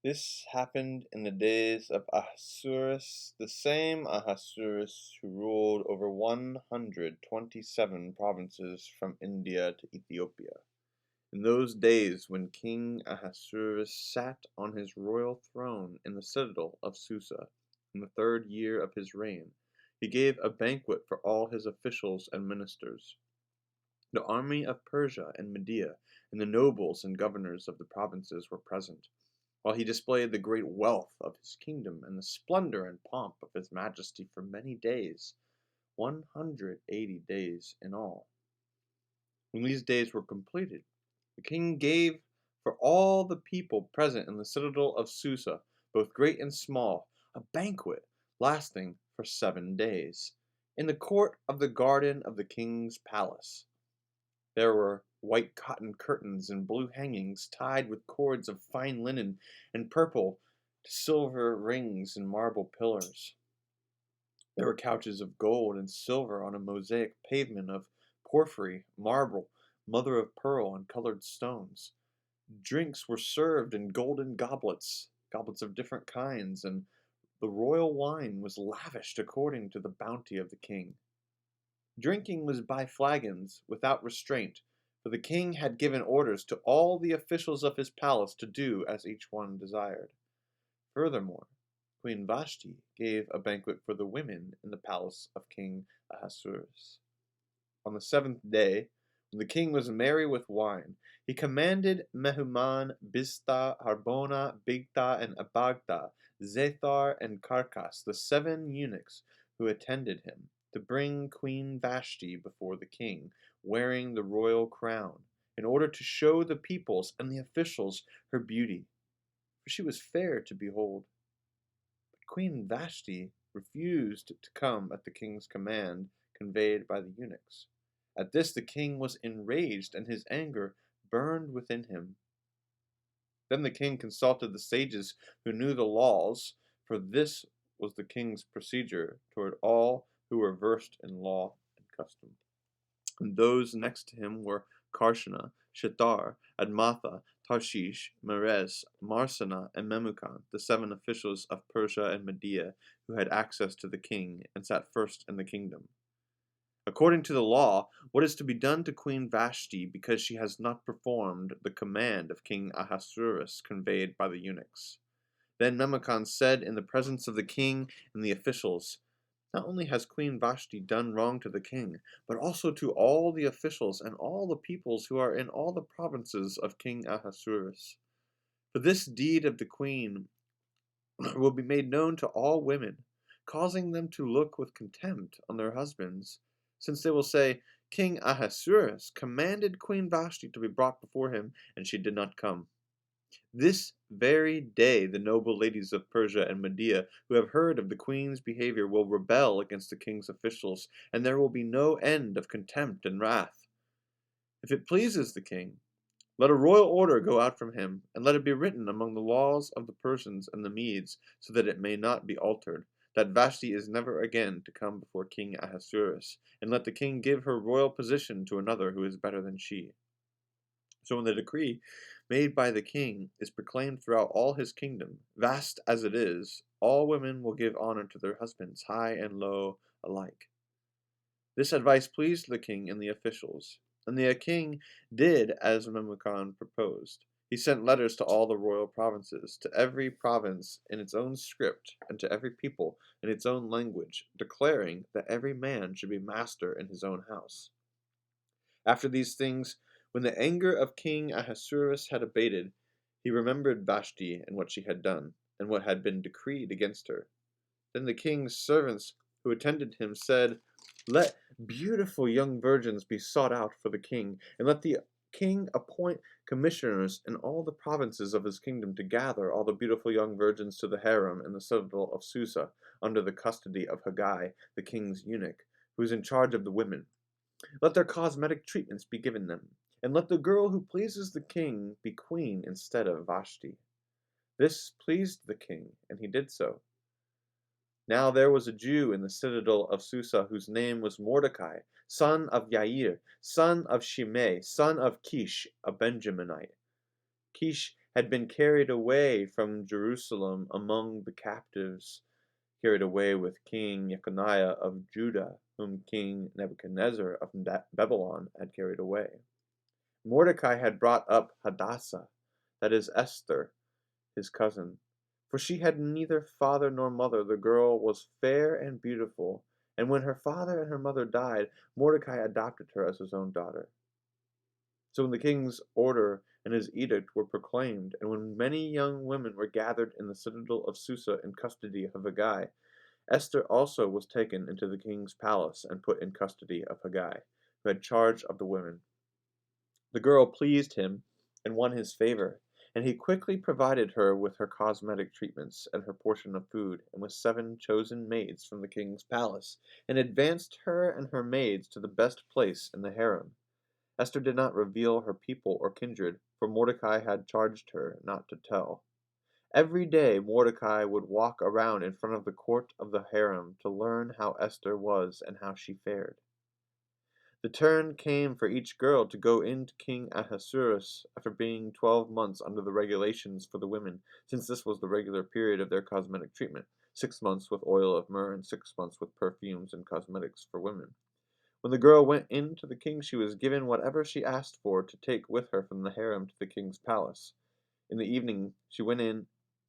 This happened in the days of Ahasuerus, the same Ahasuerus who ruled over 127 provinces from India to Ethiopia. In those days when King Ahasuerus sat on his royal throne in the citadel of Susa, in the 3rd year of his reign, he gave a banquet for all his officials and ministers. The army of Persia and Media, and the nobles and governors of the provinces were present, while he displayed the great wealth of his kingdom and the splendor and pomp of his majesty for many days, 180 days in all. When these days were completed, the king gave for all the people present in the citadel of Susa, both great and small, a banquet lasting for 7 days, in the court of the garden of the king's palace. There were white cotton curtains and blue hangings tied with cords of fine linen and purple to silver rings and marble pillars. There were couches of gold and silver on a mosaic pavement of porphyry, marble, mother of pearl, and colored stones. Drinks were served in golden goblets, goblets of different kinds, and the royal wine was lavished according to the bounty of the king. Drinking was by flagons, without restraint, for the king had given orders to all the officials of his palace to do as each one desired. Furthermore, Queen Vashti gave a banquet for the women in the palace of King Ahasuerus. On the 7th day, when the king was merry with wine, he commanded Mehuman, Biztha, Harbona, Bigtha, and Abagtha, Zethar, and Carcas, the 7 eunuchs who attended him, to bring Queen Vashti before the king, wearing the royal crown, in order to show the peoples and the officials her beauty, for she was fair to behold. But Queen Vashti refused to come at the king's command conveyed by the eunuchs. At this the king was enraged, and his anger burned within him. Then the king consulted the sages who knew the laws, for this was the king's procedure toward all who were versed in law and custom. And those next to him were Karshana, Shethar, Admatha, Tarshish, Meres, Marsana, and Memucan, the 7 officials of Persia and Media who had access to the king and sat first in the kingdom. According to the law, what is to be done to Queen Vashti because she has not performed the command of King Ahasuerus conveyed by the eunuchs? Then Memucan said in the presence of the king and the officials, "Not only has Queen Vashti done wrong to the king, but also to all the officials and all the peoples who are in all the provinces of King Ahasuerus. For this deed of the queen will be made known to all women, causing them to look with contempt on their husbands, since they will say, 'King Ahasuerus commanded Queen Vashti to be brought before him, and she did not come.' This very day the noble ladies of Persia and Media who have heard of the queen's behavior will rebel against the king's officials, and there will be no end of contempt and wrath. If it pleases the king, let a royal order go out from him, and let it be written among the laws of the Persians and the Medes, so that it may not be altered, that Vashti is never again to come before King Ahasuerus, and let the king give her royal position to another who is better than she." So when the decree made by the king is proclaimed throughout all his kingdom, vast as it is, all women will give honor to their husbands, high and low alike. This advice pleased the king and the officials, and the king did as Memucan proposed. He sent letters to all the royal provinces, to every province in its own script, and to every people in its own language, declaring that every man should be master in his own house. After these things, when the anger of King Ahasuerus had abated, he remembered Vashti and what she had done, and what had been decreed against her. Then the king's servants who attended him said, "Let beautiful young virgins be sought out for the king, and let the king appoint commissioners in all the provinces of his kingdom to gather all the beautiful young virgins to the harem in the citadel of Susa, under the custody of Haggai, the king's eunuch, who is in charge of the women. Let their cosmetic treatments be given them, and let the girl who pleases the king be queen instead of Vashti." This pleased the king, and he did so. Now there was a Jew in the citadel of Susa whose name was Mordecai, son of Yair, son of Shimei, son of Kish, a Benjaminite. Kish had been carried away from Jerusalem among the captives, carried away with King Jeconiah of Judah, whom King Nebuchadnezzar of Babylon had carried away. Mordecai had brought up Hadassah, that is Esther, his cousin, for she had neither father nor mother. The girl was fair and beautiful, and when her father and her mother died, Mordecai adopted her as his own daughter. So when the king's order and his edict were proclaimed, and when many young women were gathered in the citadel of Susa in custody of Haggai, Esther also was taken into the king's palace and put in custody of Haggai, who had charge of the women. The girl pleased him and won his favor, and he quickly provided her with her cosmetic treatments and her portion of food, and with 7 chosen maids from the king's palace, and advanced her and her maids to the best place in the harem. Esther did not reveal her people or kindred, for Mordecai had charged her not to tell. Every day Mordecai would walk around in front of the court of the harem to learn how Esther was and how she fared. The turn came for each girl to go in to King Ahasuerus after being 12 months under the regulations for the women, since this was the regular period of their cosmetic treatment, 6 months with oil of myrrh and 6 months with perfumes and cosmetics for women. When the girl went in to the king, she was given whatever she asked for to take with her from the harem to the king's palace. In the evening she went in,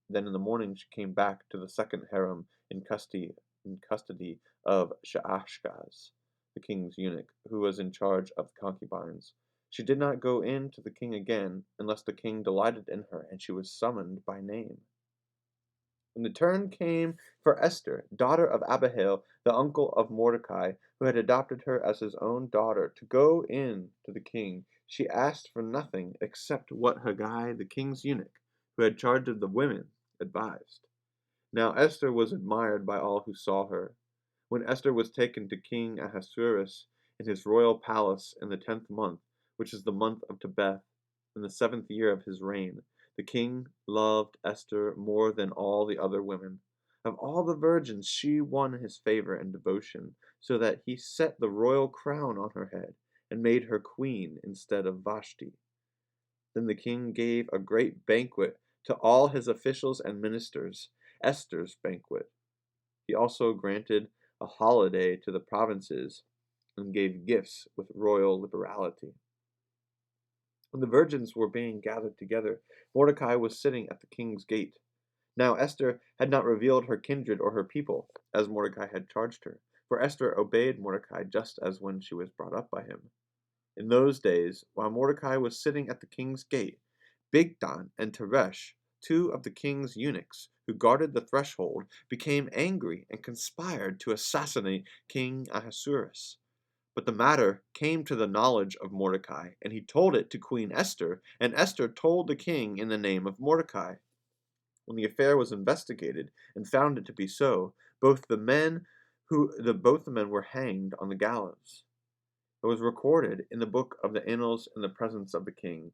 then in the morning she came back to the second harem in custody of Shaashgaz, the king's eunuch, who was in charge of the concubines. She did not go in to the king again unless the king delighted in her, and she was summoned by name. When the turn came for Esther, daughter of Abihail, the uncle of Mordecai, who had adopted her as his own daughter, to go in to the king, she asked for nothing except what Haggai, the king's eunuch, who had charge of the women, advised. Now Esther was admired by all who saw her. When Esther was taken to King Ahasuerus in his royal palace in the 10th month, which is the month of Tebeth, in the 7th year of his reign, the king loved Esther more than all the other women. Of all the virgins she won his favor and devotion, so that he set the royal crown on her head and made her queen instead of Vashti. Then the king gave a great banquet to all his officials and ministers, Esther's banquet. He also granted a holiday to the provinces and gave gifts with royal liberality. When the virgins were being gathered together, Mordecai was sitting at the king's gate. Now Esther had not revealed her kindred or her people, as Mordecai had charged her, for Esther obeyed Mordecai just as when she was brought up by him. In those days, while Mordecai was sitting at the king's gate, Bigthan and Teresh, 2 of the king's eunuchs, who guarded the threshold, became angry and conspired to assassinate King Ahasuerus. But the matter came to the knowledge of Mordecai, and he told it to Queen Esther, and Esther told the king in the name of Mordecai. When the affair was investigated and found it to be so, both the men were hanged on the gallows. It was recorded in the book of the annals in the presence of the king.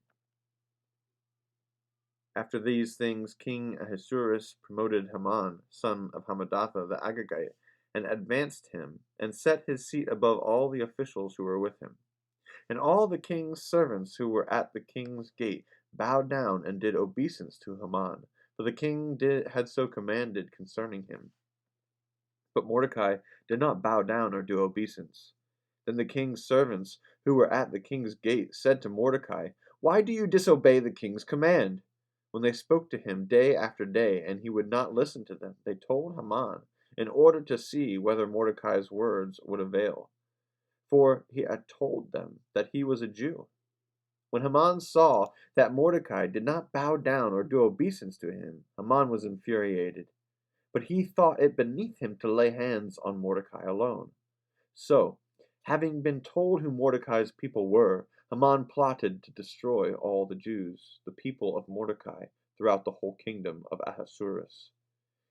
After these things, King Ahasuerus promoted Haman, son of Hammedatha the Agagite, and advanced him, and set his seat above all the officials who were with him. And all the king's servants who were at the king's gate bowed down and did obeisance to Haman, for the king had so commanded concerning him. But Mordecai did not bow down or do obeisance. Then the king's servants who were at the king's gate said to Mordecai, "Why do you disobey the king's command?" When they spoke to him day after day, and he would not listen to them, they told Haman, in order to see whether Mordecai's words would avail, for he had told them that he was a Jew. When Haman saw that Mordecai did not bow down or do obeisance to him, Haman was infuriated, but he thought it beneath him to lay hands on Mordecai alone. So, having been told who Mordecai's people were, Haman plotted to destroy all the Jews, the people of Mordecai, throughout the whole kingdom of Ahasuerus.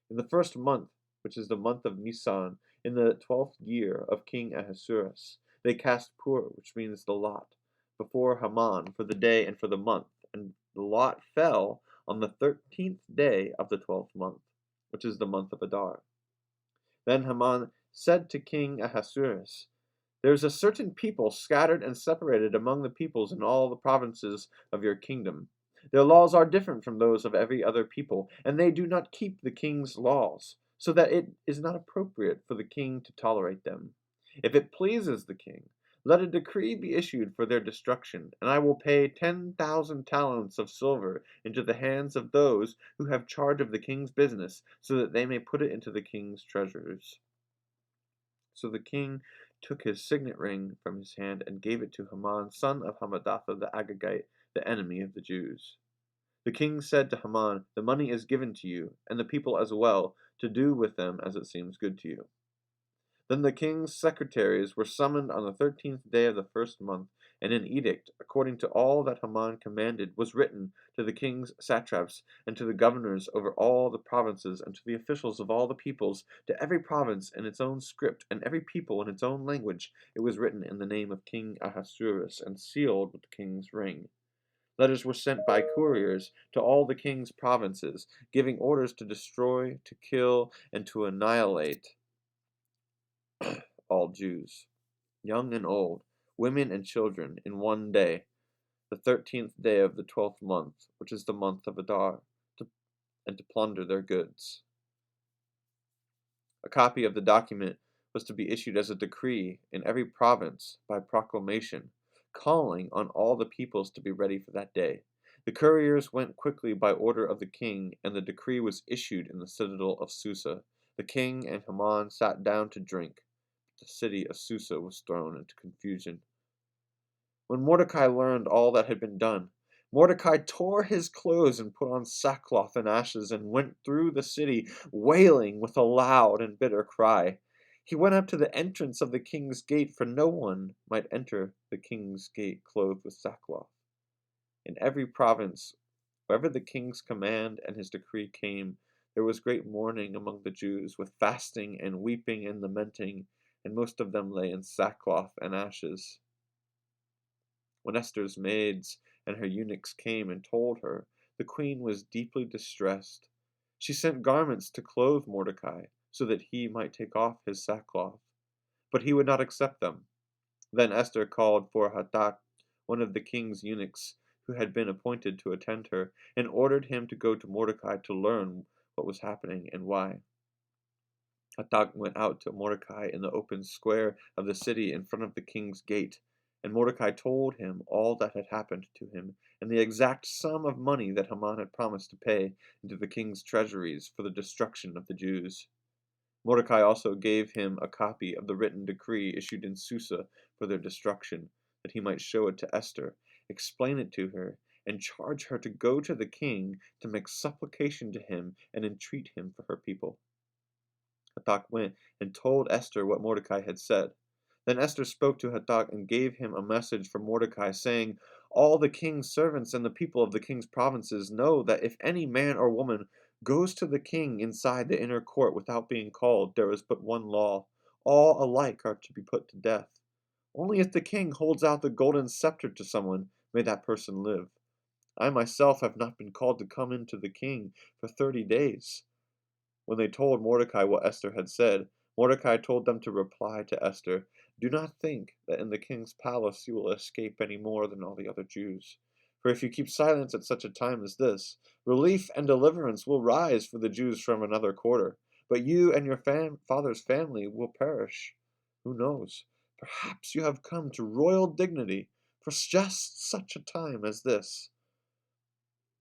In the 1st month, which is the month of Nisan, in the 12th year of King Ahasuerus, they cast Pur, which means the lot, before Haman for the day and for the month, and the lot fell on the 13th day of the 12th month, which is the month of Adar. Then Haman said to King Ahasuerus, "There is a certain people scattered and separated among the peoples in all the provinces of your kingdom. Their laws are different from those of every other people, and they do not keep the king's laws, so that it is not appropriate for the king to tolerate them. If it pleases the king, let a decree be issued for their destruction, and I will pay 10,000 talents of silver into the hands of those who have charge of the king's business, so that they may put it into the king's treasures. So the king took his signet ring from his hand and gave it to Haman, son of Hammedatha the Agagite, the enemy of the Jews. The king said to Haman, "The money is given to you, and the people as well, to do with them as it seems good to you." Then the king's secretaries were summoned on the 13th day of the first month, and an edict, according to all that Haman commanded, was written to the king's satraps, and to the governors over all the provinces, and to the officials of all the peoples, to every province in its own script, and every people in its own language. It was written in the name of King Ahasuerus, and sealed with the king's ring. Letters were sent by couriers to all the king's provinces, giving orders to destroy, to kill, and to annihilate all Jews, young and old, women and children, in one day, the 13th day of the 12th month, which is the month of Adar, and to plunder their goods. A copy of the document was to be issued as a decree in every province by proclamation, calling on all the peoples to be ready for that day. The couriers went quickly by order of the king, and the decree was issued in the citadel of Susa. The king and Haman sat down to drink. The city of Susa was thrown into confusion. When Mordecai learned all that had been done, Mordecai tore his clothes and put on sackcloth and ashes, and went through the city, wailing with a loud and bitter cry. He went up to the entrance of the king's gate, for no one might enter the king's gate clothed with sackcloth. In every province, wherever the king's command and his decree came, there was great mourning among the Jews, with fasting and weeping and lamenting, and most of them lay in sackcloth and ashes. When Esther's maids and her eunuchs came and told her, the queen was deeply distressed. She sent garments to clothe Mordecai, so that he might take off his sackcloth. But he would not accept them. Then Esther called for Hathach, one of the king's eunuchs, who had been appointed to attend her, and ordered him to go to Mordecai to learn what was happening and why. Hathach went out to Mordecai in the open square of the city in front of the king's gate, and Mordecai told him all that had happened to him, and the exact sum of money that Haman had promised to pay into the king's treasuries for the destruction of the Jews. Mordecai also gave him a copy of the written decree issued in Susa for their destruction, that he might show it to Esther, explain it to her, and charge her to go to the king to make supplication to him and entreat him for her people. Hathach went and told Esther what Mordecai had said. Then Esther spoke to Hathach and gave him a message from Mordecai, saying, "All the king's servants and the people of the king's provinces know that if any man or woman goes to the king inside the inner court without being called, there is but one law. All alike are to be put to death. Only if the king holds out the golden scepter to someone may that person live. I myself have not been called to come in to the king for 30 days. When they told Mordecai what Esther had said, Mordecai told them to reply to Esther, "Do not think that in the king's palace you will escape any more than all the other Jews. For if you keep silence at such a time as this, relief and deliverance will rise for the Jews from another quarter, but you and your father's family will perish. Who knows? Perhaps you have come to royal dignity for just such a time as this."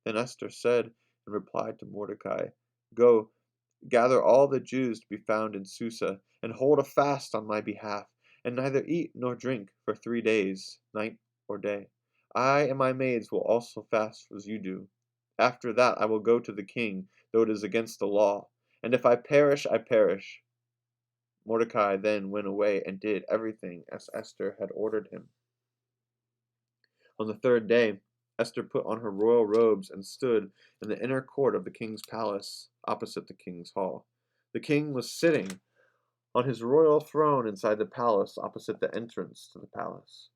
Then Esther said in reply to Mordecai, "Go, gather all the Jews to be found in Susa, and hold a fast on my behalf, and neither eat nor drink for 3 days, night or day. I and my maids will also fast as you do. After that I will go to the king, though it is against the law, and if I perish, I perish." Mordecai then went away and did everything as Esther had ordered him. On the 3rd day, Esther put on her royal robes and stood in the inner court of the king's palace, opposite the king's hall. The king was sitting on his royal throne inside the palace, opposite the entrance to the palace.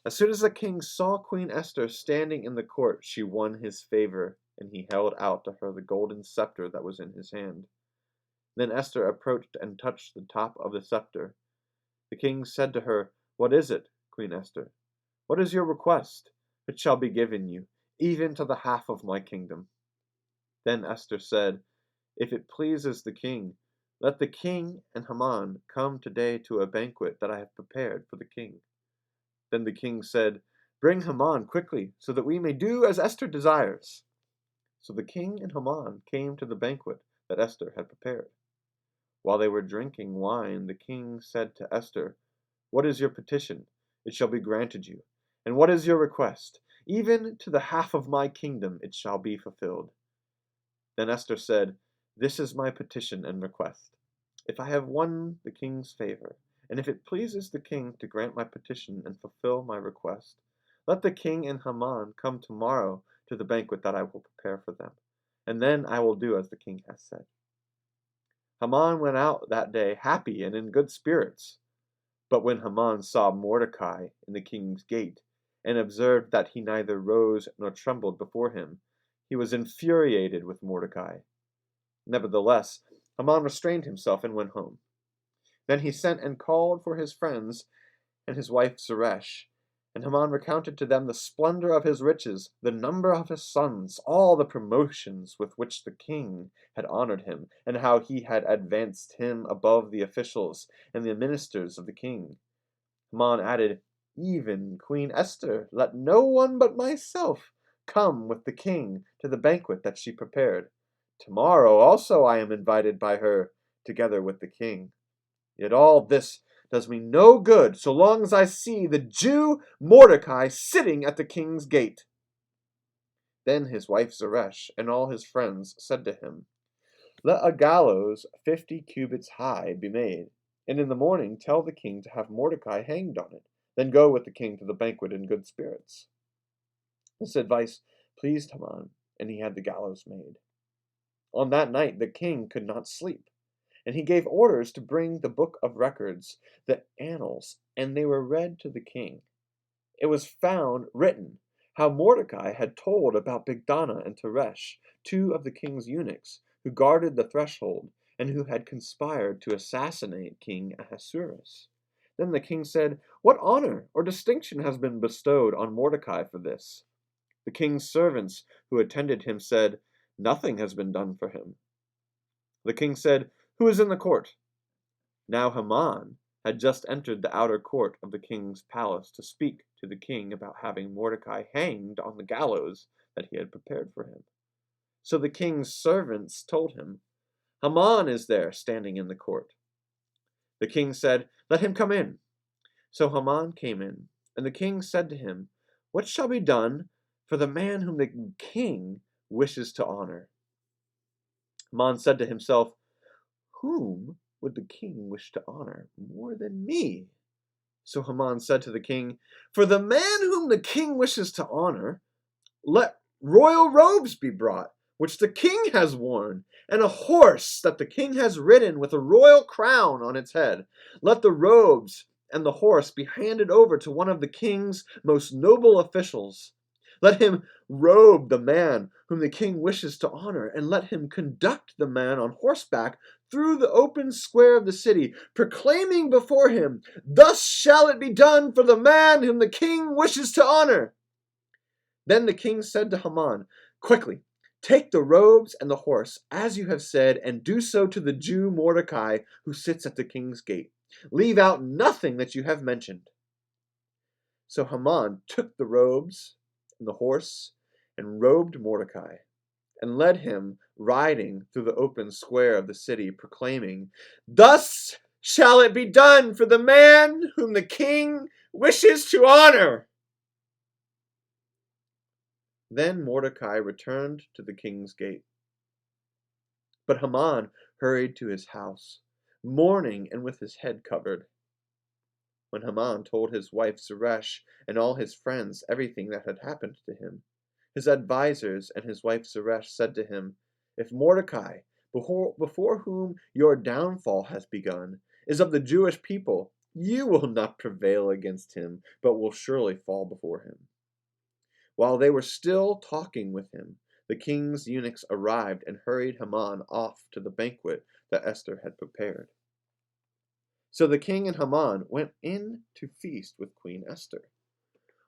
As soon as the king saw Queen Esther standing in the court, she won his favor, and he held out to her the golden scepter that was in his hand. Then Esther approached and touched the top of the scepter. The king said to her, "What is it, Queen Esther? What is your request? It shall be given you. even to the half of my kingdom." Then Esther said, "If it pleases the king, let the king and Haman come today to a banquet that I have prepared for the king." Then the king said, "Bring Haman quickly, so that we may do as Esther desires." So the king and Haman came to the banquet that Esther had prepared. While they were drinking wine, the king said to Esther, "What is your petition? It shall be granted you. And what is your request? Even to the half of my kingdom it shall be fulfilled." Then Esther said, "This is my petition and request. If I have won the king's favor, and if it pleases the king to grant my petition and fulfill my request, let the king and Haman come tomorrow to the banquet that I will prepare for them, and then I will do as the king has said." Haman went out that day happy and in good spirits. But when Haman saw Mordecai in the king's gate, and observed that he neither rose nor trembled before him, he was infuriated with Mordecai. Nevertheless, Haman restrained himself and went home. Then he sent and called for his friends and his wife Zeresh, and Haman recounted to them the splendor of his riches, the number of his sons, all the promotions with which the king had honored him, and how he had advanced him above the officials and the ministers of the king. Haman added, "Even Queen Esther, let no one but myself come with the king to the banquet that she prepared. Tomorrow also I am invited by her, together with the king. Yet all this does me no good so long as I see the Jew Mordecai sitting at the king's gate." Then his wife Zeresh and all his friends said to him, "Let a gallows 50 cubits high be made, and in the morning tell the king to have Mordecai hanged on it. Then go with the king to the banquet in good spirits." This advice pleased Haman, and he had the gallows made. On that night the king could not sleep, and he gave orders to bring the book of records, the annals, and they were read to the king. It was found written how Mordecai had told about Bigdana and Teresh, two of the king's eunuchs, who guarded the threshold, and who had conspired to assassinate King Ahasuerus. Then the king said, "What honor or distinction has been bestowed on Mordecai for this?" The king's servants who attended him said, "Nothing has been done for him." The king said, "Who is in the court?" Now Haman had just entered the outer court of the king's palace to speak to the king about having Mordecai hanged on the gallows that he had prepared for him. So the king's servants told him, "Haman is there, standing in the court." The king said, "Let him come in." So Haman came in, and the king said to him, "What shall be done for the man whom the king wishes to honor?" Haman said to himself, "Whom would the king wish to honor more than me?" So Haman said to the king, "For the man whom the king wishes to honor, let royal robes be brought, which the king has worn, and a horse that the king has ridden with a royal crown on its head. Let the robes and the horse be handed over to one of the king's most noble officials. Let him robe the man whom the king wishes to honor, and let him conduct the man on horseback through the open square of the city, proclaiming before him, 'Thus shall it be done for the man whom the king wishes to honor.'" Then the king said to Haman, "Quickly, take the robes and the horse, as you have said, and do so to the Jew Mordecai, who sits at the king's gate. Leave out nothing that you have mentioned." So Haman took the robes and the horse, and robed Mordecai, and led him riding through the open square of the city, proclaiming, "Thus shall it be done for the man whom the king wishes to honor." Then Mordecai returned to the king's gate. But Haman hurried to his house, mourning and with his head covered. When Haman told his wife Zeresh and all his friends everything that had happened to him, his advisers and his wife Zeresh said to him, "If Mordecai, before whom your downfall has begun, is of the Jewish people, you will not prevail against him, but will surely fall before him." While they were still talking with him, the king's eunuchs arrived and hurried Haman off to the banquet that Esther had prepared. So the king and Haman went in to feast with Queen Esther.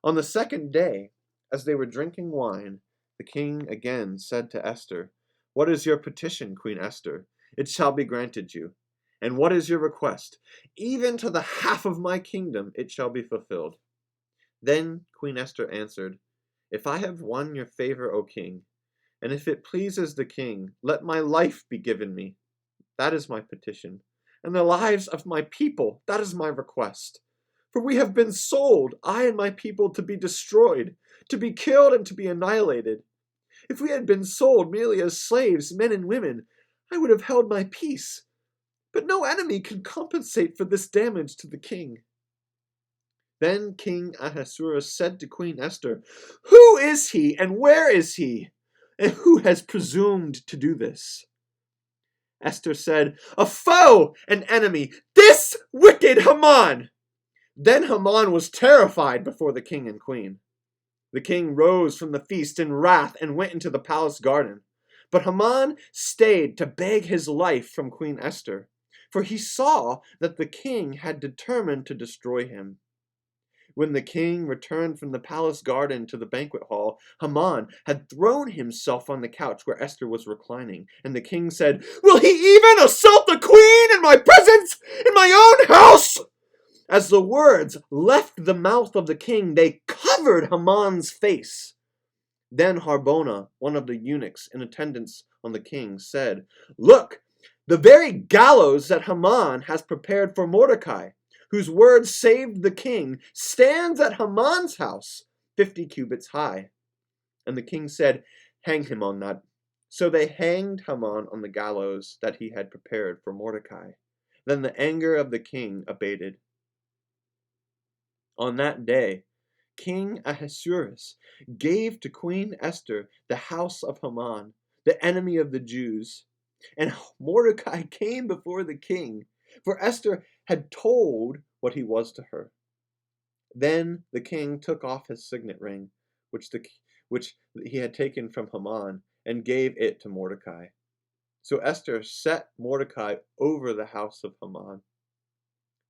On the second day, As they were drinking wine, the king again said to Esther, "What is your petition, Queen Esther? It shall be granted you. And what is your request? Even to the half of my kingdom it shall be fulfilled." Then Queen Esther answered, "If I have won your favor, O king, and if it pleases the king, let my life be given me. That is my petition. And the lives of my people, that is my request. For we have been sold, I and my people, to be destroyed, to be killed and to be annihilated. If we had been sold merely as slaves, men and women, I would have held my peace. But no enemy can compensate for this damage to the king." Then King Ahasuerus said to Queen Esther, "Who is he and where is he? And who has presumed to do this?" Esther said, "A foe, an enemy, this wicked Haman." Then Haman was terrified before the king and queen. The king rose from the feast in wrath and went into the palace garden. But Haman stayed to beg his life from Queen Esther, for he saw that the king had determined to destroy him. When the king returned from the palace garden to the banquet hall, Haman had thrown himself on the couch where Esther was reclining, and the king said, "Will he even assault the queen in my presence, in my own house?" As the words left the mouth of the king, they covered Haman's face. Then Harbona, one of the eunuchs in attendance on the king, said, "Look, the very gallows that Haman has prepared for Mordecai, whose words saved the king, stands at Haman's house, 50 cubits high." And the king said, "Hang him on that." So they hanged Haman on the gallows that he had prepared for Mordecai. Then the anger of the king abated. On that day, King Ahasuerus gave to Queen Esther the house of Haman, the enemy of the Jews. And Mordecai came before the king, for Esther had told what he was to her. Then the king took off his signet ring, which he had taken from Haman, and gave it to Mordecai. So Esther set Mordecai over the house of Haman.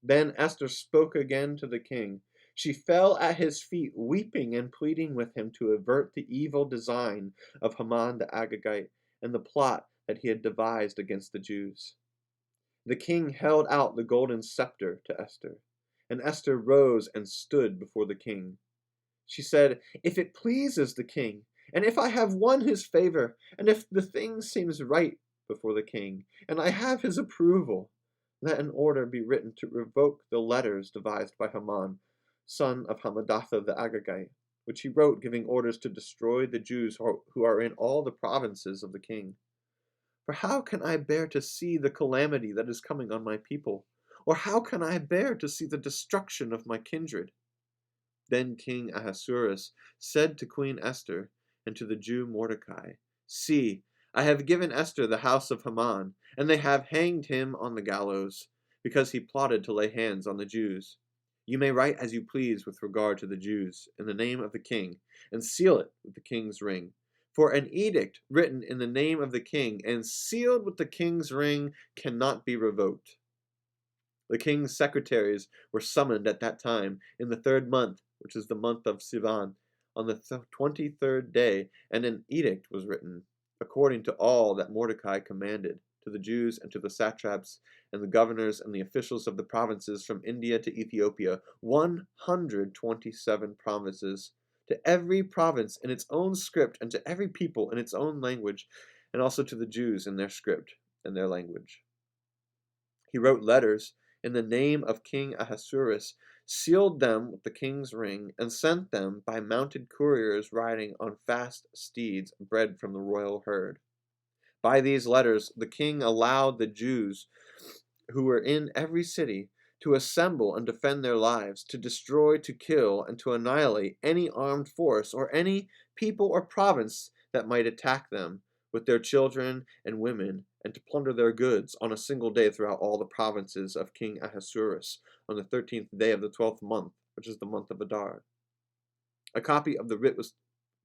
Then Esther spoke again to the king. She fell at his feet, weeping and pleading with him to avert the evil design of Haman the Agagite and the plot that he had devised against the Jews. The king held out the golden scepter to Esther, and Esther rose and stood before the king. She said, "If it pleases the king, and if I have won his favor, and if the thing seems right before the king, and I have his approval, let an order be written to revoke the letters devised by Haman, son of Hammedatha the Agagite, which he wrote giving orders to destroy the Jews who are in all the provinces of the king. For how can I bear to see the calamity that is coming on my people? Or how can I bear to see the destruction of my kindred?" Then King Ahasuerus said to Queen Esther and to the Jew Mordecai, "See, I have given Esther the house of Haman, and they have hanged him on the gallows, because he plotted to lay hands on the Jews. You may write as you please with regard to the Jews, in the name of the king, and seal it with the king's ring. For an edict written in the name of the king and sealed with the king's ring cannot be revoked." The king's secretaries were summoned at that time in the 3rd month, which is the month of Sivan, on the 23rd day, and an edict was written, according to all that Mordecai commanded, to the Jews and to the satraps and the governors and the officials of the provinces from India to Ethiopia, 127 provinces, to every province in its own script, and to every people in its own language, and also to the Jews in their script and their language. He wrote letters in the name of King Ahasuerus, sealed them with the king's ring, and sent them by mounted couriers riding on fast steeds bred from the royal herd. By these letters the king allowed the Jews who were in every city to assemble and defend their lives, to destroy, to kill, and to annihilate any armed force or any people or province that might attack them, with their children and women, and to plunder their goods on a single day throughout all the provinces of King Ahasuerus, on the 13th day of the 12th month, which is the month of Adar. A copy of the writ was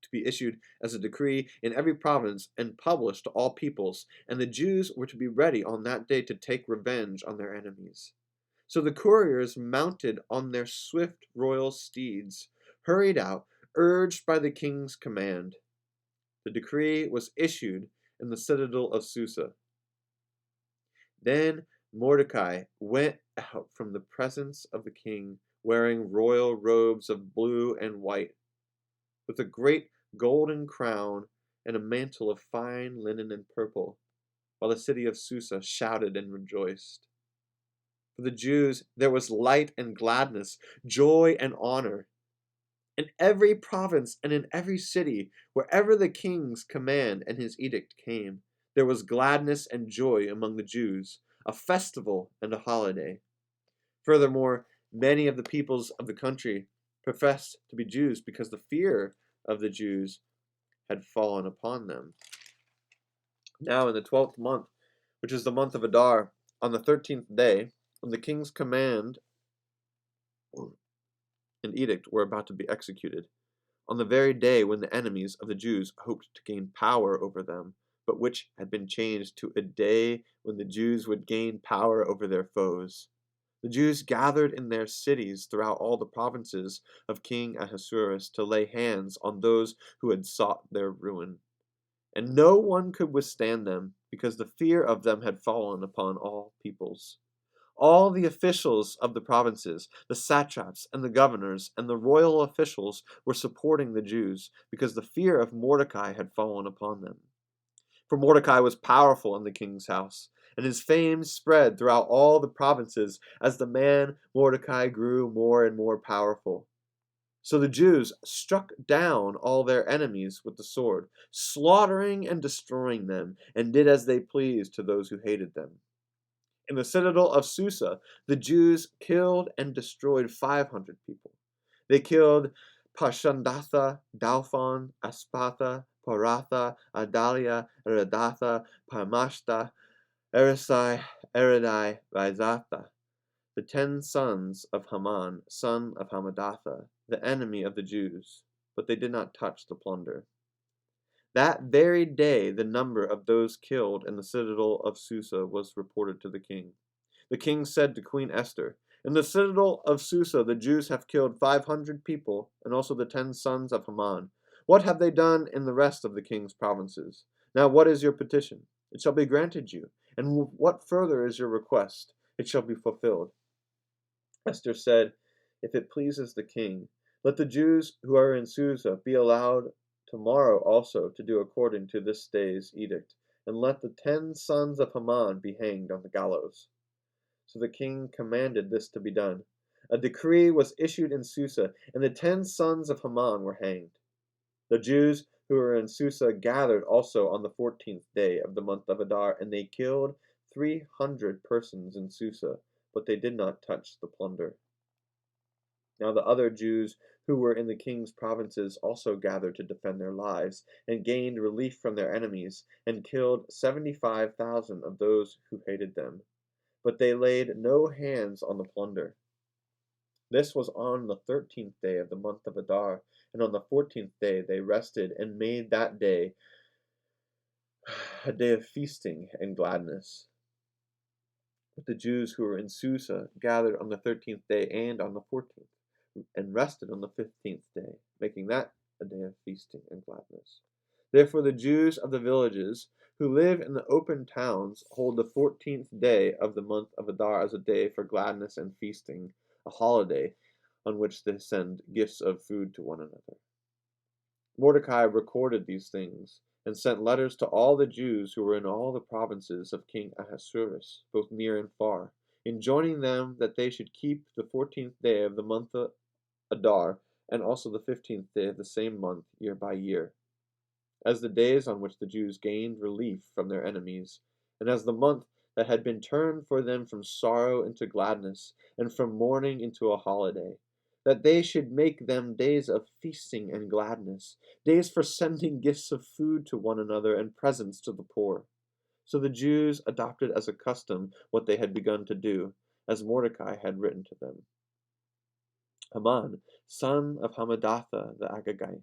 to be issued as a decree in every province and published to all peoples, and the Jews were to be ready on that day to take revenge on their enemies. So the couriers, mounted on their swift royal steeds, hurried out urged by the king's command, the decree was issued in the citadel of Susa. Then Mordecai went out from the presence of the king, wearing royal robes of blue and white, with a great golden crown and a mantle of fine linen and purple, while the city of Susa shouted and rejoiced. For the Jews there was light and gladness, joy and honor. In every province and in every city, wherever the king's command and his edict came, there was gladness and joy among the Jews, a festival and a holiday. Furthermore, many of the peoples of the country professed to be Jews because the fear of the Jews had fallen upon them. Now in the 12th month, which is the month of Adar, on the 13th day, when the king's command and edict were about to be executed, on the very day when the enemies of the Jews hoped to gain power over them, but which had been changed to a day when the Jews would gain power over their foes. The Jews gathered in their cities throughout all the provinces of King Ahasuerus to lay hands on those who had sought their ruin. And no one could withstand them, because the fear of them had fallen upon all peoples. All the officials of the provinces, the satraps and the governors and the royal officials were supporting the Jews, because the fear of Mordecai had fallen upon them. For Mordecai was powerful in the king's house, and his fame spread throughout all the provinces as the man Mordecai grew more and more powerful. So the Jews struck down all their enemies with the sword, slaughtering and destroying them, and did as they pleased to those who hated them. In the citadel of Susa, the Jews killed and destroyed 500 people. They killed Pashandatha, Dalphon, Aspatha, Paratha, Adalia, Eredatha, Parmashta, Erisai, Eridai, Rizatha, the 10 sons of Haman, son of Hammedatha, the enemy of the Jews, but they did not touch the plunder. That very day the number of those killed in the citadel of Susa was reported to the king. The king said to Queen Esther, "In the citadel of Susa the Jews have killed 500 people, and also the 10 sons of Haman. What have they done in the rest of the king's provinces? Now what is your petition? It shall be granted you. And what further is your request? It shall be fulfilled." Esther said, "If it pleases the king, let the Jews who are in Susa be allowed tomorrow also to do according to this day's edict, and let the 10 sons of Haman be hanged on the gallows." So the king commanded this to be done. A decree was issued in Susa, and the 10 sons of Haman were hanged. The Jews who were in Susa gathered also on the 14th day of the month of Adar, and they killed 300 persons in Susa, but they did not touch the plunder. Now the other Jews who were in the king's provinces also gathered to defend their lives, and gained relief from their enemies, and killed 75,000 of those who hated them. But they laid no hands on the plunder. This was on the 13th day of the month of Adar, and on the 14th day they rested, and made that day a day of feasting and gladness. But the Jews who were in Susa gathered on the 13th day and on the 14th, and rested on the 15th day, making that a day of feasting and gladness. Therefore the Jews of the villages who live in the open towns hold the 14th day of the month of Adar as a day for gladness and feasting, a holiday on which they send gifts of food to one another. Mordecai recorded these things, and sent letters to all the Jews who were in all the provinces of King Ahasuerus, both near and far, enjoining them that they should keep the 14th day of the month of Adar, and also the 15th day of the same month, year by year, as the days on which the Jews gained relief from their enemies, and as the month that had been turned for them from sorrow into gladness, and from mourning into a holiday, that they should make them days of feasting and gladness, days for sending gifts of food to one another and presents to the poor. So the Jews adopted as a custom what they had begun to do, as Mordecai had written to them. Haman, son of Hammedatha the Agagite,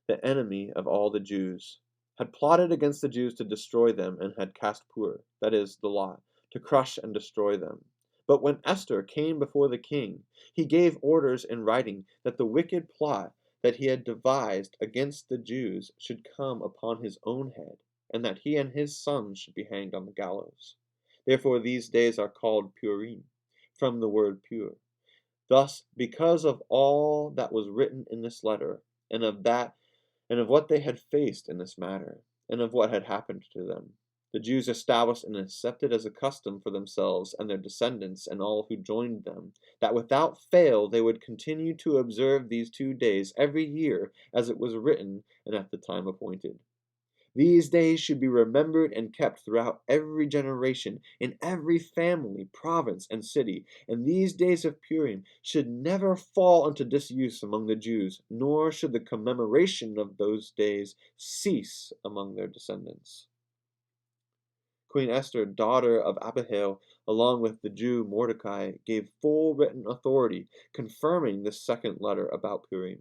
the enemy of all the Jews, had plotted against the Jews to destroy them, and had cast pur, that is, the lot, to crush and destroy them. But when Esther came before the king, he gave orders in writing that the wicked plot that he had devised against the Jews should come upon his own head, and that he and his sons should be hanged on the gallows. Therefore these days are called Purim, from the word pure. Thus, because of all that was written in this letter, and of what they had faced in this matter, and of what had happened to them, the Jews established and accepted as a custom for themselves and their descendants and all who joined them, that without fail they would continue to observe these 2 days every year, as it was written and at the time appointed. These days should be remembered and kept throughout every generation, in every family, province, and city, and these days of Purim should never fall into disuse among the Jews, nor should the commemoration of those days cease among their descendants. Queen Esther, daughter of Abihail, along with the Jew Mordecai, gave full written authority, confirming this second letter about Purim.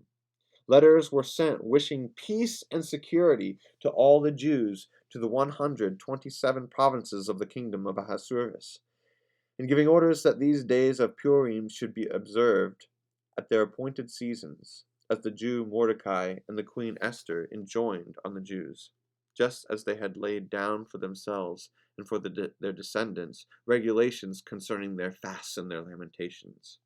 Letters were sent wishing peace and security to all the Jews to the 127 provinces of the kingdom of Ahasuerus, and giving orders that these days of Purim should be observed at their appointed seasons, as the Jew Mordecai and the Queen Esther enjoined on the Jews, just as they had laid down for themselves and for their descendants regulations concerning their fasts and their lamentations.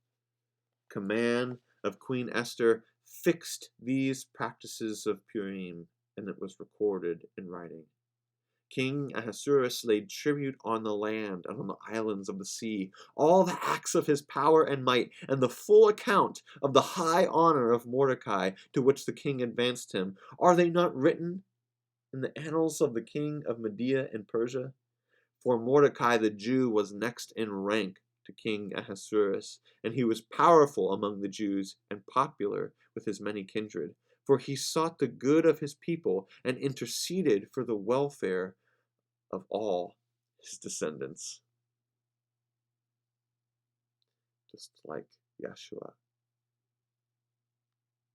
Command of Queen Esther fixed these practices of Purim, and it was recorded in writing. King Ahasuerus laid tribute on the land and on the islands of the sea, all the acts of his power and might, and the full account of the high honor of Mordecai to which the king advanced him. Are they not written in the annals of the king of Media and Persia? For Mordecai the Jew was next in rank to King Ahasuerus, and he was powerful among the Jews and popular with his many kindred, for he sought the good of his people and interceded for the welfare of all his descendants. Just like Yeshua.